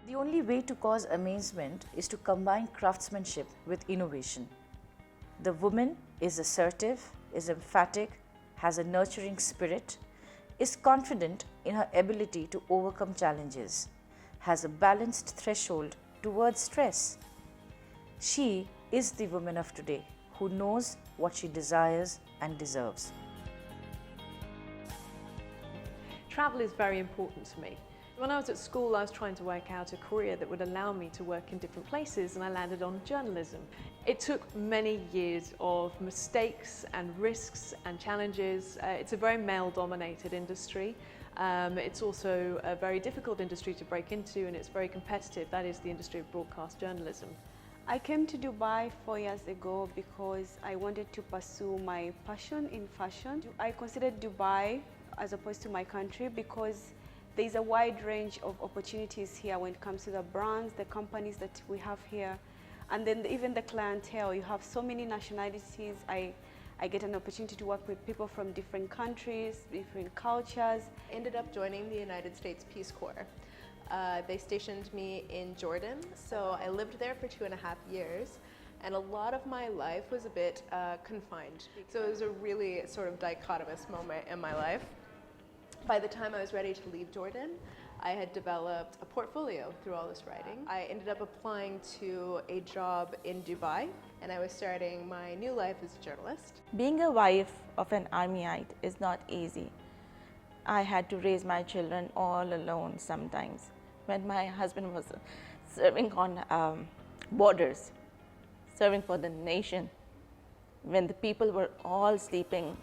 The only way to cause amazement is to combine craftsmanship with innovation. The woman is assertive, is emphatic, has a nurturing spirit, is confident in her ability to overcome challenges, has a balanced threshold towards stress. She is the woman of today who knows what she desires and deserves. Travel is very important to me. When I was at school, I was trying to work out a career that would allow me to work in different places, and I landed on journalism. It took many years of mistakes and risks and challenges. It's a very male-dominated industry. It's also a very difficult industry to break into, and it's very competitive. That is the industry of broadcast journalism. I came to Dubai 4 years ago because I wanted to pursue my passion in fashion. I considered Dubai as opposed to my country because there's a wide range of opportunities here when it comes to the brands, the companies that we have here, and then even the clientele. You have so many nationalities. I get an opportunity to work with people from different countries, different cultures. I ended up joining the United States Peace Corps. They stationed me in Jordan, so I lived there for 2.5 years, and a lot of my life was a bit confined. So it was a really sort of dichotomous moment in my life. By the time I was ready to leave Jordan, I had developed a portfolio through all this writing. I ended up applying to a job in Dubai, and I was starting my new life as a journalist. Being a wife of an armyite is not easy. I had to raise my children all alone sometimes. When my husband was serving on borders, serving for the nation, when the people were all sleeping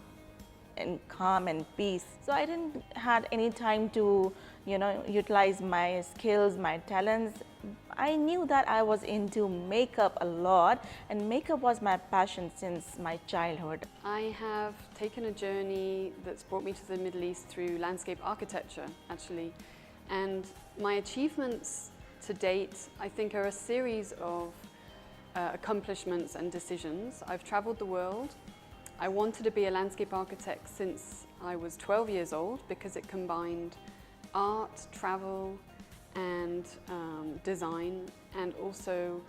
in calm and peace. So I didn't had any time to, utilize my skills, my talents. I knew that I was into makeup a lot, and makeup was my passion since my childhood. I have taken a journey that's brought me to the Middle East through landscape architecture, actually. And my achievements to date, I think, are a series of accomplishments and decisions. I've traveled the world. I wanted to be a landscape architect since I was 12 years old because it combined art, travel, and design, and also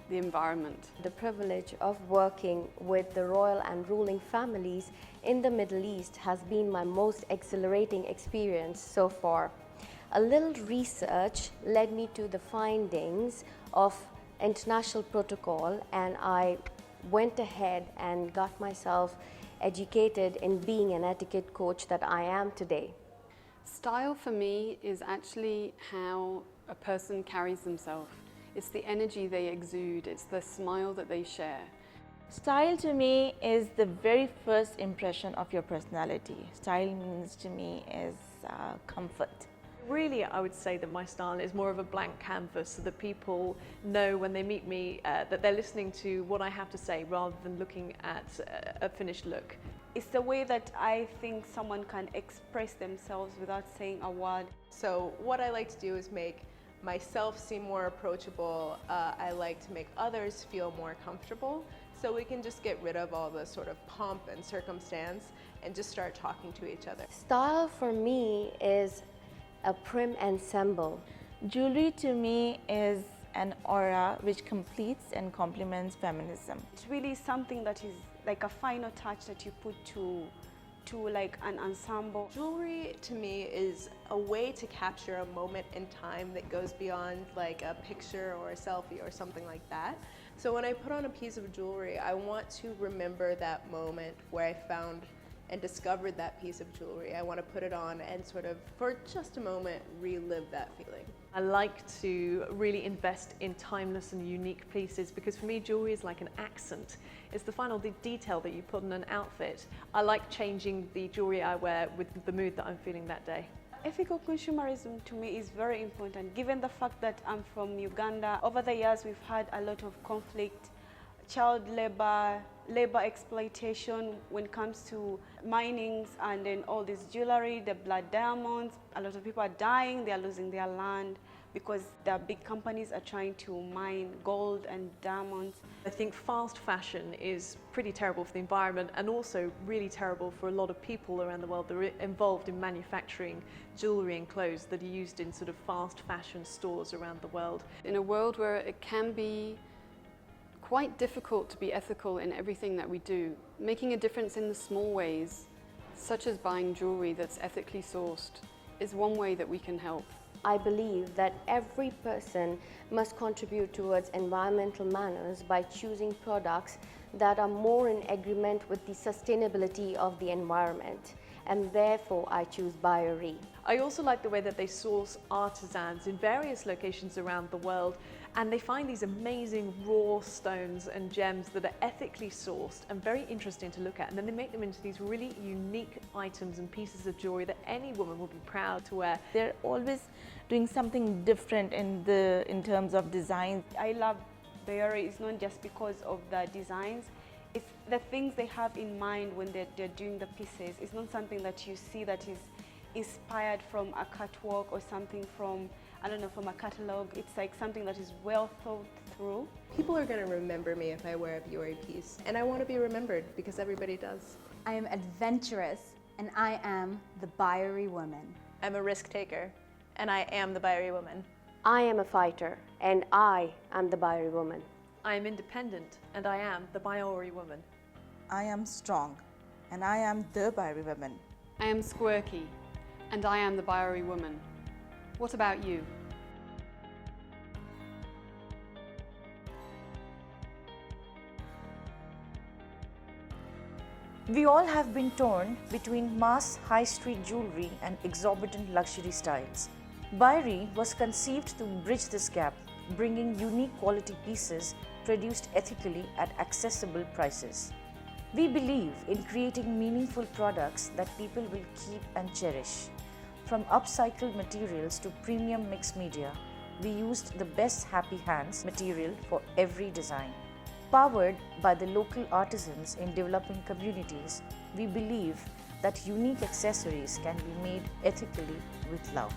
the environment. The privilege of working with the royal and ruling families in the Middle East has been my most exhilarating experience so far. A little research led me to the findings of international protocol, and I went ahead and got myself educated in being an etiquette coach that I am today. Style for me is actually how a person carries themselves. It's the energy they exude, it's the smile that they share. Style to me is the very first impression of your personality. Style means to me is comfort. Really, I would say that my style is more of a blank canvas so that people know when they meet me that they're listening to what I have to say rather than looking at a finished look. It's the way that I think someone can express themselves without saying a word. So what I like to do is make myself seem more approachable. I like to make others feel more comfortable, so we can just get rid of all the sort of pomp and circumstance and just start talking to each other. Style for me is a prim ensemble. Jewelry to me is an aura which completes and complements feminism. It's really something that is like a final touch that you put to like an ensemble. Jewelry to me is a way to capture a moment in time that goes beyond like a picture or a selfie or something like that. So when I put on a piece of jewelry, I want to remember that moment where I found and discovered that piece of jewelry. I want to put it on and sort of, for just a moment, relive that feeling. I like to really invest in timeless and unique pieces because for me jewelry is like an accent. It's the final detail that you put on an outfit. I like changing the jewelry I wear with the mood that I'm feeling that day. Ethical consumerism to me is very important, given the fact that I'm from Uganda. Over the years we've had a lot of conflict, child labor, labor exploitation when it comes to minings, and then all this jewelry, the blood diamonds. A lot of people are dying, they are losing their land because the big companies are trying to mine gold and diamonds. I think fast fashion is pretty terrible for the environment and also really terrible for a lot of people around the world that are involved in manufacturing jewellery and clothes that are used in sort of fast fashion stores around the world. In a world where it can be quite difficult to be ethical in everything that we do, making a difference in the small ways, such as buying jewellery that's ethically sourced, is one way that we can help. I believe that every person must contribute towards environmental manners by choosing products that are more in agreement with the sustainability of the environment, and therefore I choose Biori. I also like the way that they source artisans in various locations around the world, and they find these amazing raw stones and gems that are ethically sourced and very interesting to look at, and then they make them into these really unique items and pieces of jewelry that any woman will be proud to wear. They're always doing something different in terms of design. I love Biori. It's not just because of the designs, it's the things they have in mind when they're doing the pieces. It's not something that you see that is inspired from a catwalk or something from, I don't know, from a catalog. It's like something that is well thought through. People are going to remember me if I wear a Biori piece, and I want to be remembered because everybody does. I am adventurous, and I am the Biori woman. I'm a risk taker, and I am the Biori woman. I am a fighter, and I am the Biori woman. I am independent, and I am the Biori woman. I am strong, and I am the Biori woman. I am squirky, and I am the Biori woman. What about you? We all have been torn between mass high street jewelry and exorbitant luxury styles. Biori was conceived to bridge this gap, bringing unique quality pieces produced ethically at accessible prices. We believe in creating meaningful products that people will keep and cherish. From upcycled materials to premium mixed media, we used the best happy hands material for every design. Powered by the local artisans in developing communities, we believe that unique accessories can be made ethically with love.